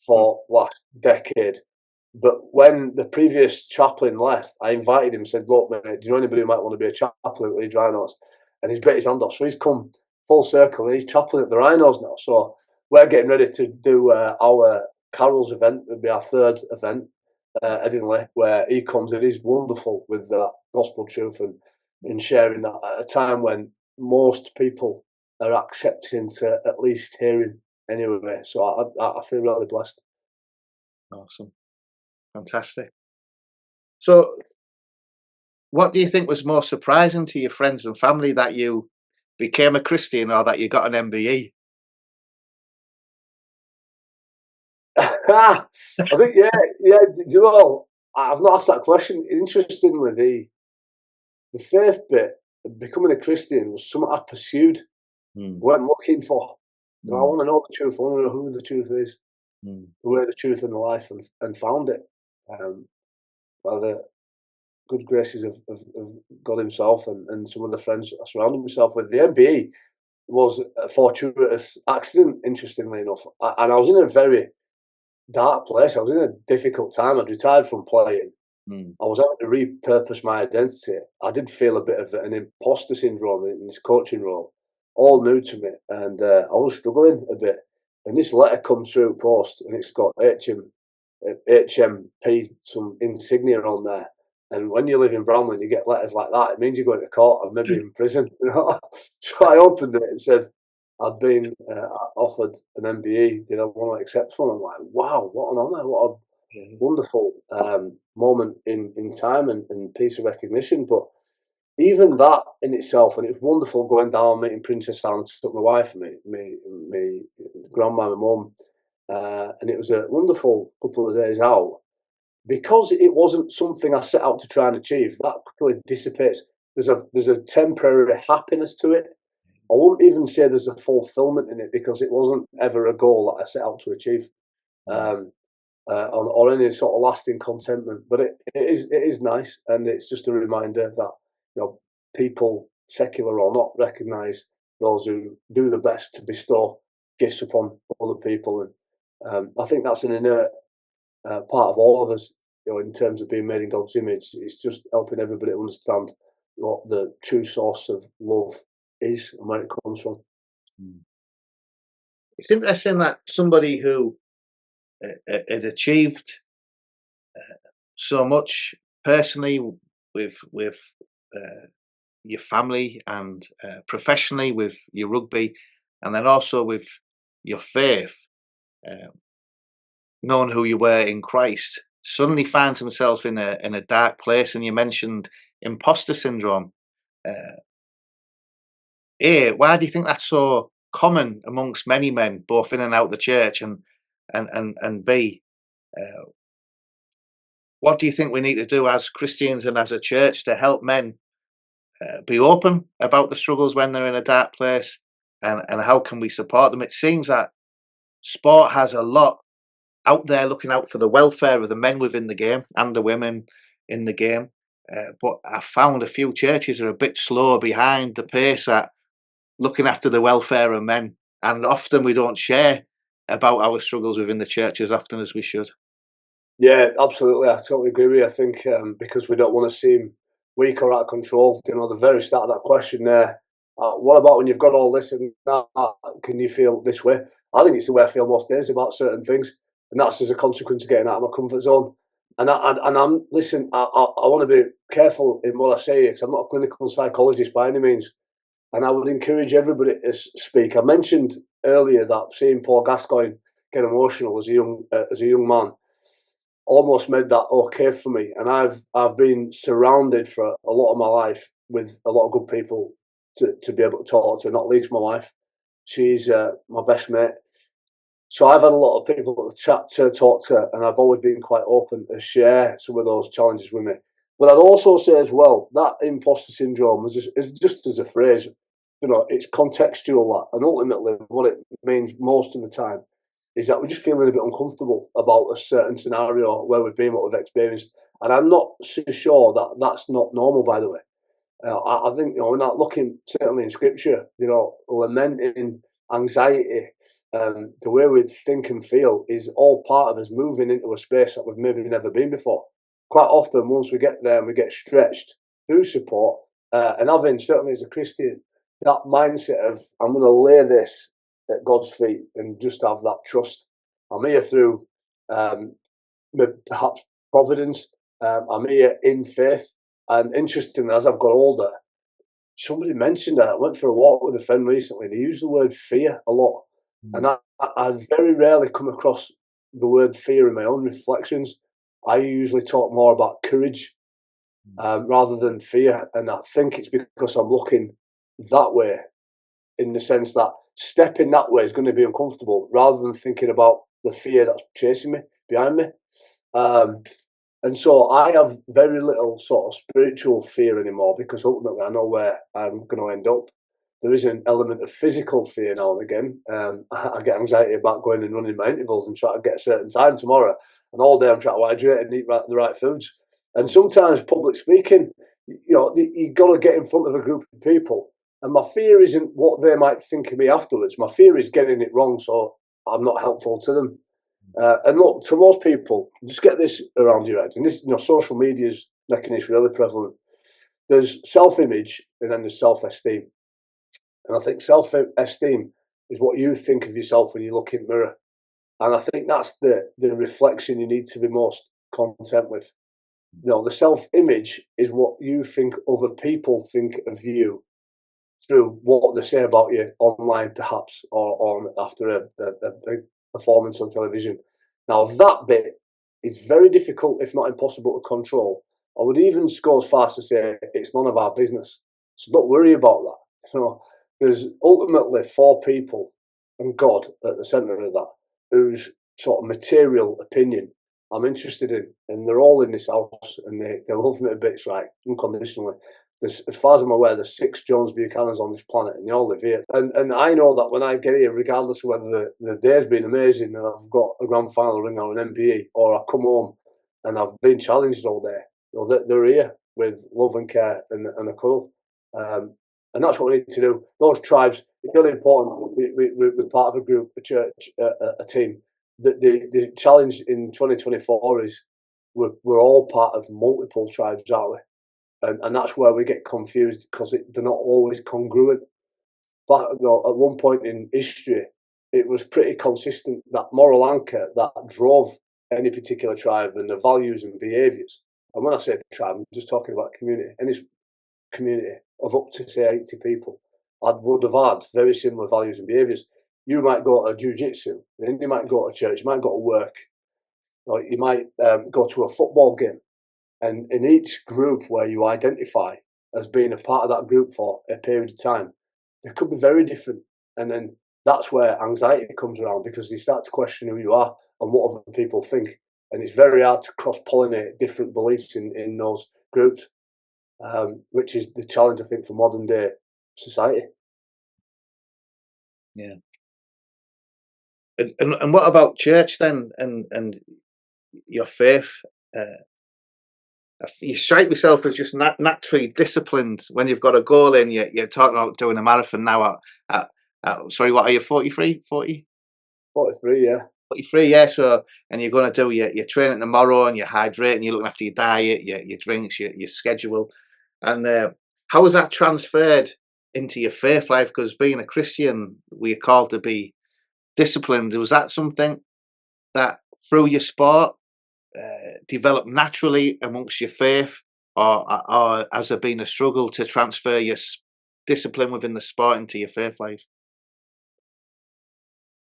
for last decade. But when the previous chaplain left, I invited him and said, look, mate, do you know anybody who might want to be a chaplain at Leeds Rhinos? And he's bit his hand off. So he's come full circle and he's chaplain at the Rhinos now. So we're getting ready to do our Carol's event. It'll be our third event, Edinley, where he comes and he's wonderful with that gospel truth and sharing that at a time when most people are accepting to at least hearing anyway. So I feel really blessed. Awesome. Fantastic. So what do you think was more surprising to your friends and family, that you became a Christian or that you got an MBE? I think, yeah. Well, I've not asked that question. Interestingly, the faith bit, becoming a Christian, was something I pursued, weren't looking for. I want to know the truth. I want to know who the truth is, where the truth in the life, and found it. By the good graces of God himself and some of the friends I surrounded myself with. The MBE was a fortuitous accident, interestingly enough. And I was in a very dark place. I was in a difficult time. I'd retired from playing. I was having to repurpose my identity. I did feel a bit of an imposter syndrome in this coaching role, all new to me. And I was struggling a bit. And this letter comes through post, and it's got HMP, some insignia on there. And when you live in Bramley and you get letters like that, it means you're going to court or maybe in prison. You know? So I opened it and said I'd been offered an MBE. Did I want to accept one? I'm like, wow, what an honour! What a wonderful moment in time and piece of recognition. But even that in itself, and it's wonderful going down, meeting Princess Anne, took my wife and me grandma, my mum, and it was a wonderful couple of days out. Because it wasn't something I set out to try and achieve, that quickly dissipates. There's a temporary happiness to it. I wouldn't even say there's a fulfillment in it, because it wasn't ever a goal that I set out to achieve, or any sort of lasting contentment. But it is nice, and it's just a reminder that, you know, people, secular or not, recognise those who do the best to bestow gifts upon other people, and I think that's an inherent part of all of us, you know, in terms of being made in God's image. It's just helping everybody understand what the true source of love is and where it comes from. It's interesting that somebody who had achieved so much personally with your family and professionally with your rugby, and then also with your faith, knowing who you were in Christ, suddenly finds himself in a dark place. And you mentioned imposter syndrome. Why do you think that's so common amongst many men, both in and out the church? And B, what do you think we need to do as Christians and as a church to help men be open about the struggles when they're in a dark place, and how can we support them? It seems that sport has a lot out there looking out for the welfare of the men within the game and the women in the game, but I found a few churches are a bit slow behind the pace at looking after the welfare of men, and often we don't share about our struggles within the church as often as we should. Yeah, absolutely. I totally agree with you. I think because we don't want to seem weak or out of control. You know, the very start of that question there, What about when you've got all this and that? Can you feel this way? I think it's the way I feel most days about certain things, and that's as a consequence of getting out of my comfort zone. And I'm listen. I want to be careful in what I say because I'm not a clinical psychologist by any means, and I would encourage everybody to speak. I mentioned earlier that seeing Paul Gascoigne get emotional as a young man almost made that okay for me. And I've been surrounded for a lot of my life with a lot of good people to be able to talk to, not least my wife. She's my best mate. So I've had a lot of people to chat to, talk to, and I've always been quite open to share some of those challenges with me. But I'd also say as well, that imposter syndrome is just as a phrase, it's contextual, that, and ultimately what it means most of the time is that we're just feeling a bit uncomfortable about a certain scenario where we've been, what we've experienced. And I'm not so sure that that's not normal, by the way. I think, we're not looking, certainly in scripture, lamenting, anxiety, the way we think and feel is all part of us moving into a space that we've maybe never been before. Quite often, once we get there and we get stretched through support, and having, certainly as a Christian, that mindset of, I'm going to lay this at God's feet and just have that trust. I'm here through perhaps providence. I'm here in faith. And interestingly, as I've got older, somebody mentioned that I went for a walk with a friend recently, and he used the word fear a lot. And I very rarely come across the word fear in my own reflections. I usually talk more about courage rather than fear. And I think it's because I'm looking that way, in the sense that stepping that way is going to be uncomfortable, rather than thinking about the fear that's chasing me, behind me. And so I have very little sort of spiritual fear anymore, because ultimately I know where I'm going to end up. There is an element of physical fear now and again. I get anxiety about going and running my intervals and trying to get a certain time tomorrow. And all day I'm trying to hydrate and eat the right foods. And sometimes public speaking, you've got to get in front of a group of people. And my fear isn't what they might think of me afterwards. My fear is getting it wrong, so I'm not helpful to them. And look, for most people, just get this around your head. And this, social media's making this really prevalent. There's self-image and then there's self-esteem. And I think self-esteem is what you think of yourself when you look in the mirror. And I think that's the reflection you need to be most content with. The self-image is what you think other people think of you through what they say about you online, perhaps, or after a big performance on television. Now, that bit is very difficult, if not impossible, to control. I would even go as far as to say it's none of our business. So don't worry about that. There's ultimately 4 people and God at the centre of that, whose sort of material opinion I'm interested in, and they're all in this house, and they love me to bits, right, unconditionally. As far as I'm aware, there's 6 Jones-Buchanans on this planet, and they all live here. And I know that when I get here, regardless of whether the day's been amazing and I've got a grand final ring or an MBE, or I come home and I've been challenged all day, they're here with love and care and a cuddle. And that's what we need to do. Those tribes, it's really important. We're part of a group, a church, a team. The challenge in 2024 is we're all part of multiple tribes, aren't we? And that's where we get confused, because they're not always congruent. But at one point in history, it was pretty consistent, that moral anchor that drove any particular tribe and the values and behaviours. And when I say tribe, I'm just talking about community. Any community of up to, say, 80 people would have had very similar values and behaviours. You might go to jiu-jitsu, then you might go to church, you might go to work, or you might go to a football game. And in each group where you identify as being a part of that group for a period of time, they could be very different. And then that's where anxiety comes around, because you start to question who you are and what other people think. And it's very hard to cross-pollinate different beliefs in those groups, which is the challenge, I think, for modern day society. Yeah. And what about church then, and your faith? You strike yourself as just naturally disciplined when you've got a goal in. You're talking about doing a marathon now at sorry, what are you, 43, 40? 43, yeah. 43, yeah. So, and you're going to do your training tomorrow, and you're hydrating, you're looking after your diet, your drinks, your schedule. And how has that transferred into your faith life? Because being a Christian, we're called to be disciplined. Was that something that through your sport developed naturally amongst your faith, or has there been a struggle to transfer your discipline within the sport into your faith life?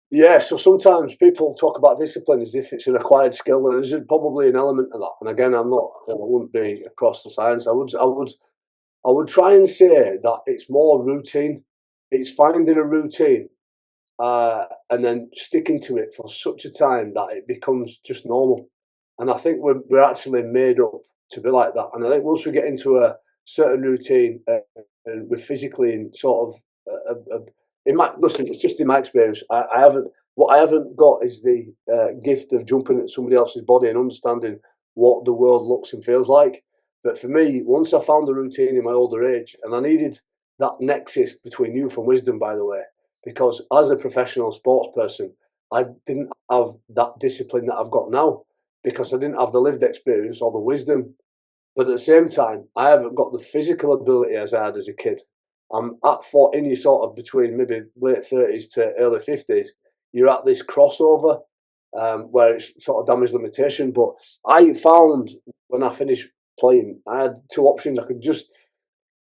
Yeah, so sometimes people talk about discipline as if it's an acquired skill, and there's probably an element of that. And again, I wouldn't be across the science. I would try and say that it's more routine. It's finding a routine and then sticking to it for such a time that it becomes just normal. And I think we're actually made up to be like that. And I think once we get into a certain routine, and we're physically in sort of listen, it's just in my experience. I haven't. What I haven't got is the gift of jumping at somebody else's body and understanding what the world looks and feels like. But for me, once I found the routine in my older age, and I needed that nexus between youth and wisdom, by the way, because as a professional sports person, I didn't have that discipline that I've got now because I didn't have the lived experience or the wisdom. But at the same time, I haven't got the physical ability as I had as a kid. I'm at in your sort of between maybe late 30s to early 50s. You're at this crossover where it's sort of damage limitation. But I found when I finished playing, I had two options. I could just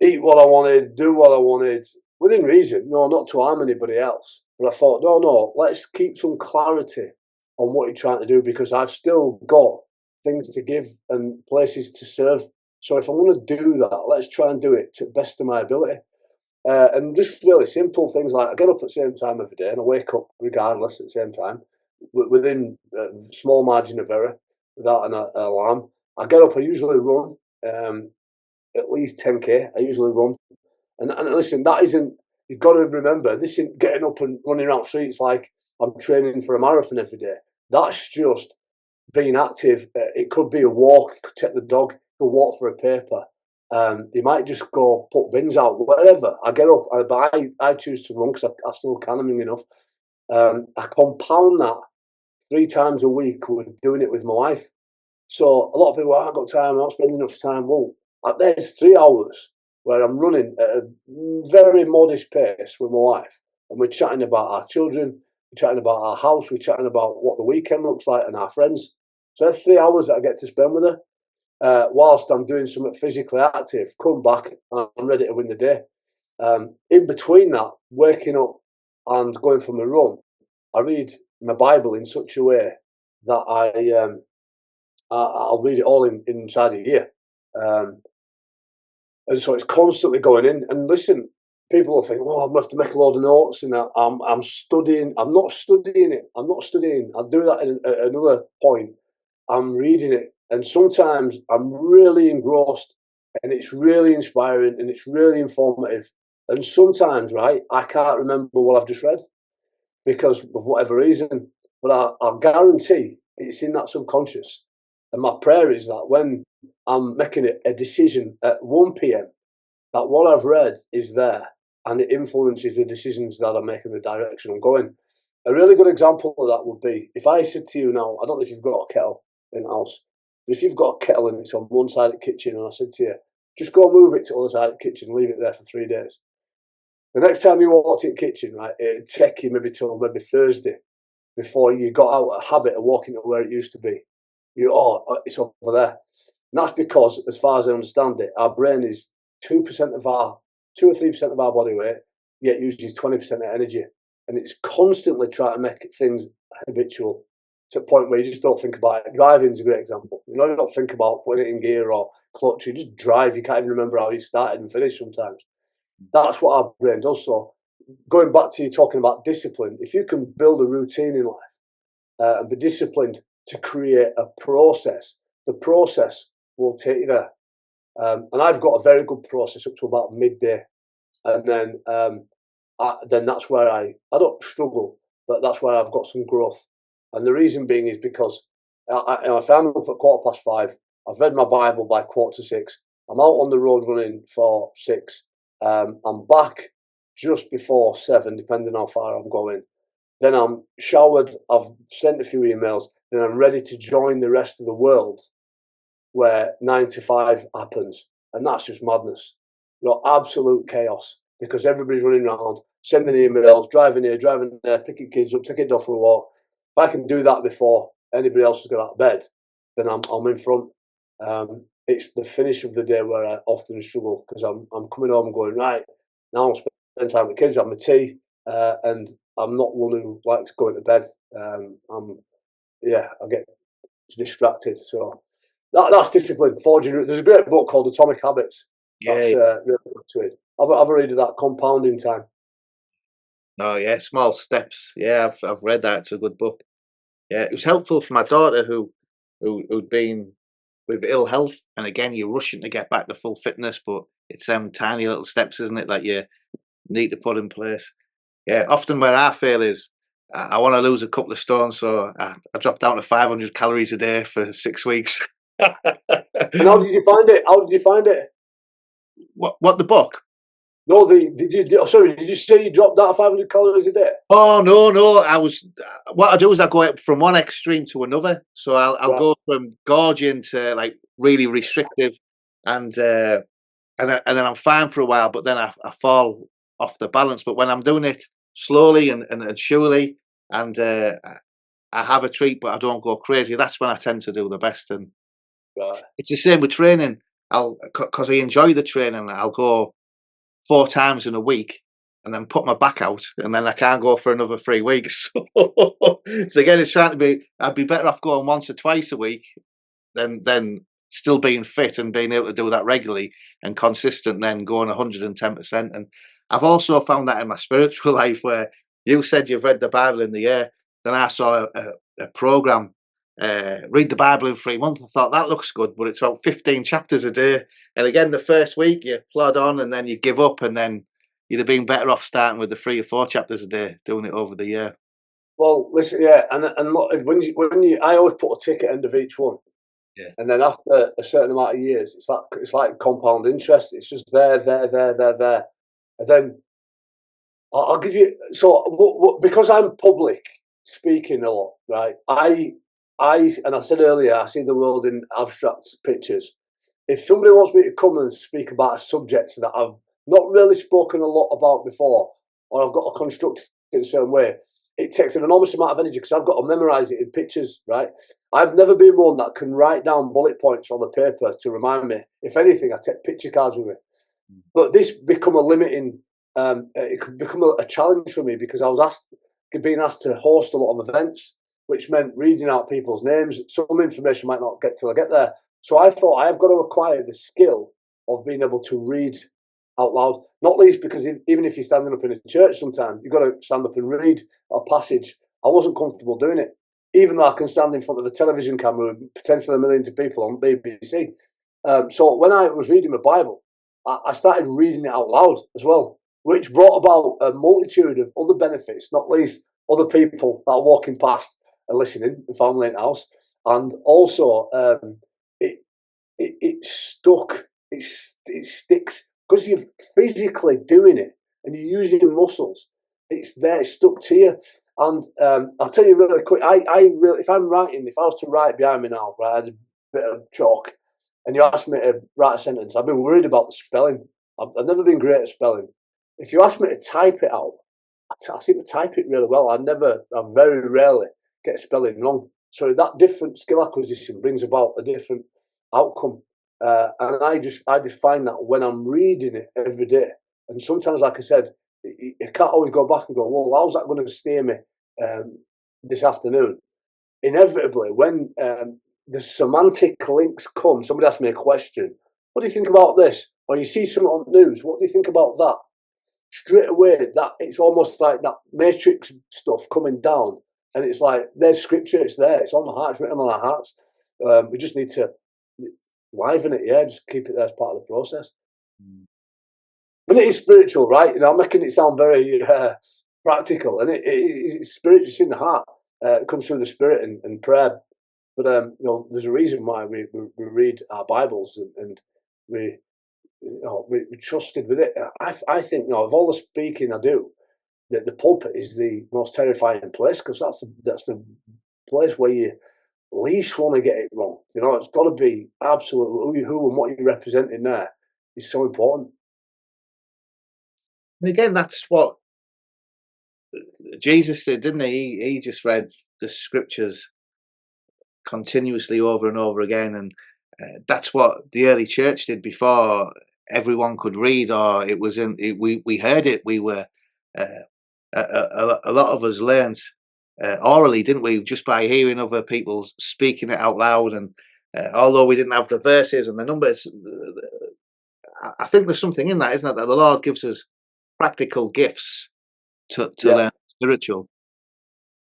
eat what I wanted, do what I wanted, within reason. No, not to harm anybody else. But I thought, no, let's keep some clarity on what you're trying to do because I've still got things to give and places to serve. So if I'm going to do that, let's try and do it to the best of my ability. And just really simple things like I get up at the same time every day and I wake up regardless at the same time, within a small margin of error, without an alarm. I get up, I usually run at least 10k. I usually run. And listen, that isn't, you've got to remember, this isn't getting up and running around streets like I'm training for a marathon every day. That's just being active. It could be a walk, you could take the dog, go walk for a paper. You might just go put bins out, whatever. I get up, but I choose to run because I still can, I'm young enough. I compound that 3 times a week with doing it with my wife. So a lot of people, I haven't got time, I'm not spending enough time. Well, there's 3 hours where I'm running at a very modest pace with my wife, and we're chatting about our children, we're chatting about our house, we're chatting about what the weekend looks like and our friends. So that's 3 hours that I get to spend with her, whilst I'm doing something physically active. Come back, and I'm ready to win the day. In between that, waking up and going for my run, I read my Bible in such a way that I'll read it all inside a year. And so it's constantly going in. And listen, people will think, oh, I'm going to have to make a load of notes and I'm studying. I'm not studying it. I'm not studying. I'll do that at another point. I'm reading it. And sometimes I'm really engrossed and it's really inspiring and it's really informative. And sometimes, right, I can't remember what I've just read because of whatever reason. But I'll guarantee it's in that subconscious. And my prayer is that when I'm making a decision at 1 p.m., that what I've read is there and it influences the decisions that I make in the direction I'm going. A really good example of that would be if I said to you now, I don't know if you've got a kettle in the house, but if you've got a kettle and it's on one side of the kitchen and I said to you, just go and move it to the other side of the kitchen and leave it there for 3 days. The next time you walked in the kitchen, right, it'd take you maybe till maybe Thursday before you got out of a habit of walking to where it used to be. It's over there. And that's because, as far as I understand it, our brain is 2% of our 2 or 3% of our body weight, yet uses 20% of energy. And it's constantly trying to make things habitual to a point where you just don't think about it. Driving's a great example. You don't think about putting it in gear or clutch. You just drive. You can't even remember how you started and finished sometimes. That's what our brain does. So going back to you talking about discipline, if you can build a routine in life and be disciplined to create a process, the process will take you there. And I've got a very good process up to about midday. And then that's where I don't struggle, but that's where I've got some growth. And the reason being is because if I'm up at 5:15, I've read my Bible by 5:45. I'm out on the road running for 6. I'm back just before 7, depending how far I'm going. Then I'm showered, I've sent a few emails, then I'm ready to join the rest of the world where 9 to 5 happens. And that's just madness. Absolute chaos. because everybody's running around, sending emails, driving here, driving there, picking kids up, taking dog for a walk. If I can do that before anybody else has got out of bed, then I'm in front. It's the finish of the day where I often struggle, because I'm coming home and going, right, now I'll spend time with the kids, have my tea, and I'm not one who likes going to bed. I get distracted. So that's discipline. Forging. There's a great book called Atomic Habits. That's really good to it. I've read that, Compounding Time. Oh yeah, Small Steps. Yeah, I've read that. It's a good book. Yeah, it was helpful for my daughter who'd been with ill health, and again, you're rushing to get back to full fitness, but it's them tiny little steps, isn't it, that you need to put in place. Yeah, often where I fail is I want to lose a couple of stones, so I drop down to 500 calories a day for 6 weeks. And how did you find it? How did you find it? What the book? No, did you say you dropped down 500 calories a day? Oh no! What I do is I go from one extreme to another. So I'll go from gorging to like really restrictive, and then I'm fine for a while, but then I fall off the balance. But when I'm doing it slowly and surely, and I have a treat, but I don't go crazy, that's when I tend to do the best. And it's the same with training. Because I enjoy the training, I'll go 4 times in a week and then put my back out, and then I can't go for another 3 weeks. So again, it's trying to be, I'd be better off going once or twice a week than still being fit and being able to do that regularly and consistent, then going 110%. And I've also found that in my spiritual life, where you said you've read the Bible in the year, then I saw a program, read the Bible in 3 months. I thought that looks good, but it's about 15 chapters a day. And again, the first week you plod on and then you give up, and then you'd have been better off starting with the 3 or 4 chapters a day, doing it over the year. Well, listen, and look, I always put a tick at the end of each one. Yeah. And then after a certain amount of years, it's like compound interest. It's just there. And then I'll give you, because I'm public speaking a lot, right? And I said earlier, I see the world in abstract pictures. If somebody wants me to come and speak about a subject that I've not really spoken a lot about before, or I've got to construct it in a certain way, it takes an enormous amount of energy, because I've got to memorize it in pictures, right? I've never been one that can write down bullet points on the paper to remind me. If anything, I take picture cards with me. But this become a limiting, it could become a challenge for me, because I was being asked to host a lot of events, which meant reading out people's names. Some information might not get till I get there. So I thought, I've got to acquire the skill of being able to read out loud, not least because even if you're standing up in a church, sometimes you've got to stand up and read a passage. I wasn't comfortable doing it, even though I can stand in front of a television camera with potentially millions of people on BBC. So when I was reading the Bible, I started reading it out loud as well, which brought about a multitude of other benefits, not least other people that are walking past and listening, the family in the house. And also, it stuck, it sticks, because you're physically doing it and you're using your muscles. It's there, it's stuck to you. And I'll tell you really quick, if I'm writing, if I was to write behind me now, right, I had a bit of chalk, and you asked me to write a sentence, I've been worried about the spelling. I've never been great at spelling. If you ask me to type it out, I seem to type it really well. I very rarely get spelling wrong. So that different skill acquisition brings about a different outcome. And I just find that when I'm reading it every day, and sometimes, like I said, you can't always go back and go, well, how's that going to steer me this afternoon? Inevitably, when the semantic links come, somebody asks me a question, what do you think about this? Or you see something on the news, what do you think about that? Straight away, that it's almost like that matrix stuff coming down, and it's like there's scripture, it's there, it's on the heart, it's written on our hearts. We just need to liven it, just keep it there as part of the process. And it is spiritual, right? I'm making it sound very practical, and it's spiritual. It's in the heart. It comes through the spirit and prayer. But there's a reason why we read our Bibles, and we trusted with it. I think of all the speaking I do, that the pulpit is the most terrifying place, because that's the place where you least want to get it wrong. It's got to be absolutely who and what you represent in there is so important. And again, that's what Jesus did, didn't he? He just read the scriptures continuously over and over again, and that's what the early church did before everyone could read, or it was we heard it. We were uh, a lot of us learned orally, didn't we, just by hearing other people speaking it out loud, and although we didn't have the verses and the numbers, I think there's something in that, isn't it, that the Lord gives us practical gifts to Yeah, learn spiritual.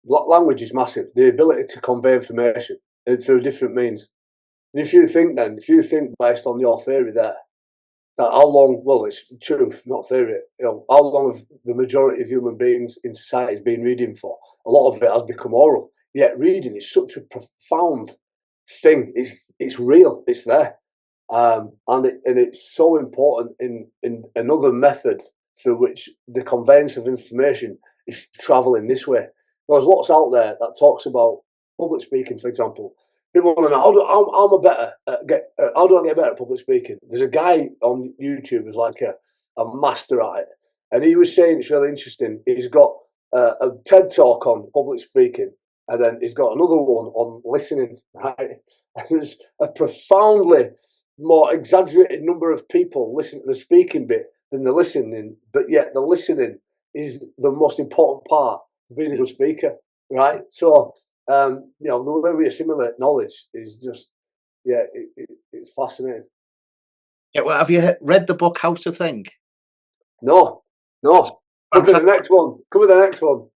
language is massive. The ability to convey information through different means. And if you think based on your theory there, that how long, well, it's truth, not theory, how long have the majority of human beings in society been reading for? A lot of it has become oral. Yet reading is such a profound thing. It's real. It's there. And it's so important in another method through which the conveyance of information is travelling this way. There's lots out there that talks about public speaking, for example. People want to know how do I get better at public speaking? There's a guy on YouTube who's like a master at it, and he was saying it's really interesting. He's got a TED talk on public speaking, and then he's got another one on listening. Right, and there's a profoundly more exaggerated number of people listen to the speaking bit than the listening, but yet the listening is the most important part of being a good speaker, right? So, the way we assimilate knowledge is just, it's fascinating. Yeah, well, have you read the book How to Think? No. Come with the next one.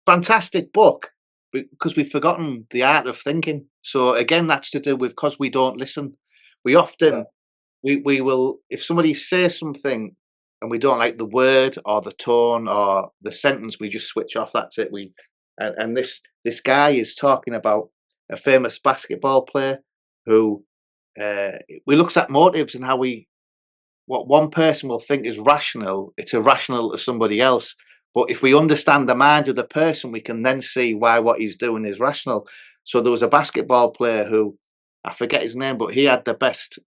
Fantastic book, because we've forgotten the art of thinking. So again, that's to do with because we don't listen. We often we will, if somebody says something and we don't like the word or the tone or the sentence, we just switch off. That's it. And this guy is talking about a famous basketball player who we looks at motives and how what one person will think is rational, it's irrational to somebody else. But if we understand the mind of the person, we can then see why what he's doing is rational. So there was a basketball player who, I forget his name, but he had the best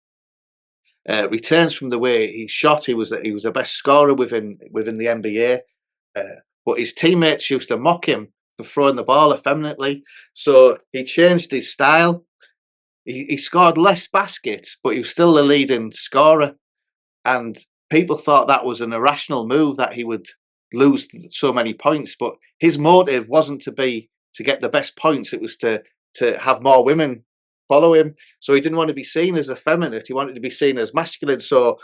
returns from the way he shot. He was the best scorer within the NBA. But his teammates used to mock him for throwing the ball effeminately. So he changed his style. He scored less baskets, but he was still the leading scorer. And people thought that was an irrational move, that he would lose so many points. But his motive wasn't to get the best points. It was to have more women follow him. So he didn't want to be seen as effeminate. He wanted to be seen as masculine. So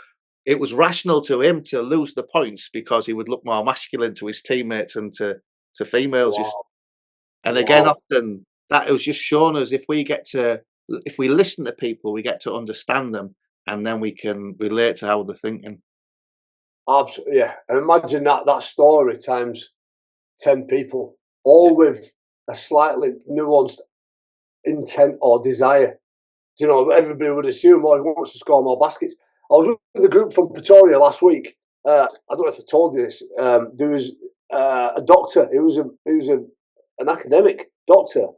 it was rational to him to lose the points because he would look more masculine to his teammates and to females. Wow. And again, often that was just shown us, if we listen to people, we get to understand them, and then we can relate to how they're thinking. Absolutely, yeah. And imagine that story times 10 people, all with a slightly nuanced intent or desire. Everybody would assume, he wants to score more baskets. I was with a group from Pretoria last week. I don't know if I told you this. There was a doctor. He was an academic doctor,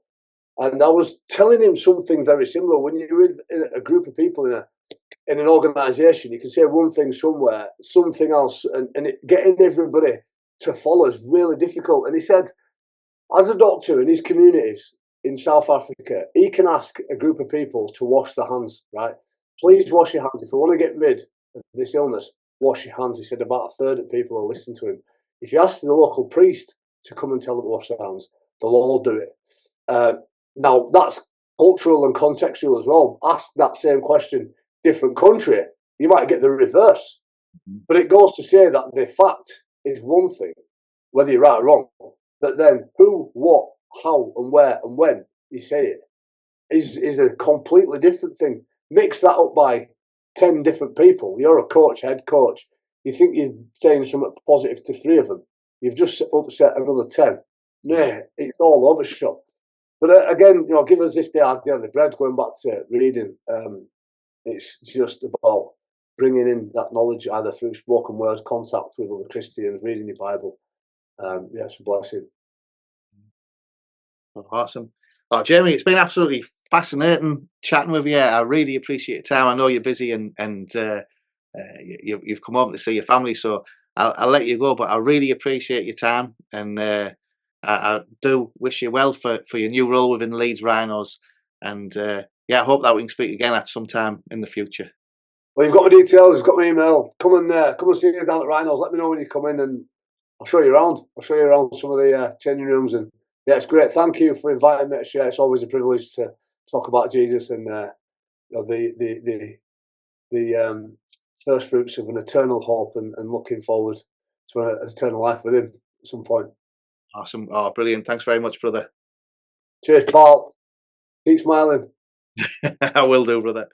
and I was telling him something very similar. When you're in a group of people in an organisation, you can say one thing somewhere, something else, and getting everybody to follow is really difficult. And he said, as a doctor in his communities in South Africa, he can ask a group of people to wash their hands, right? Please wash your hands. If we want to get rid of this illness, wash your hands. He said about a third of people will listen to him. If you ask the local priest to come and tell them to wash their hands, they'll all do it. Now, that's cultural and contextual as well. Ask that same question, different country, you might get the reverse. But it goes to say that the fact is one thing, whether you're right or wrong, but then who, what, how, and where, and when you say it is a completely different thing. Mix that up by 10 different people. You're a coach, head coach. You think you're saying something positive to 3 of them. You've just upset another 10. Nah, it's all over shop. But again, give us this day our daily bread, going back to reading. It's just about bringing in that knowledge either through spoken words, contact with other Christians, reading your Bible. It's a blessing. Awesome. Oh, Jeremy, it's been absolutely fascinating chatting with you. I really appreciate your time. I know you're busy and you've come home to see your family, so I'll let you go, but I really appreciate your time, and I do wish you well for your new role within Leeds Rhinos, and I hope that we can speak again at some time in the future. Well, you've got my details, you've got my email. Come and see us down at Rhinos. Let me know when you come in, and I'll show you around. I'll show you around some of the changing rooms, and yeah, it's great. Thank you for inviting me to share. It's always a privilege to talk about Jesus and the first fruits of an eternal hope, and looking forward to an eternal life with him at some point. Awesome. Oh, brilliant. Thanks very much, brother. Cheers, Paul. Keep smiling. I will do, brother.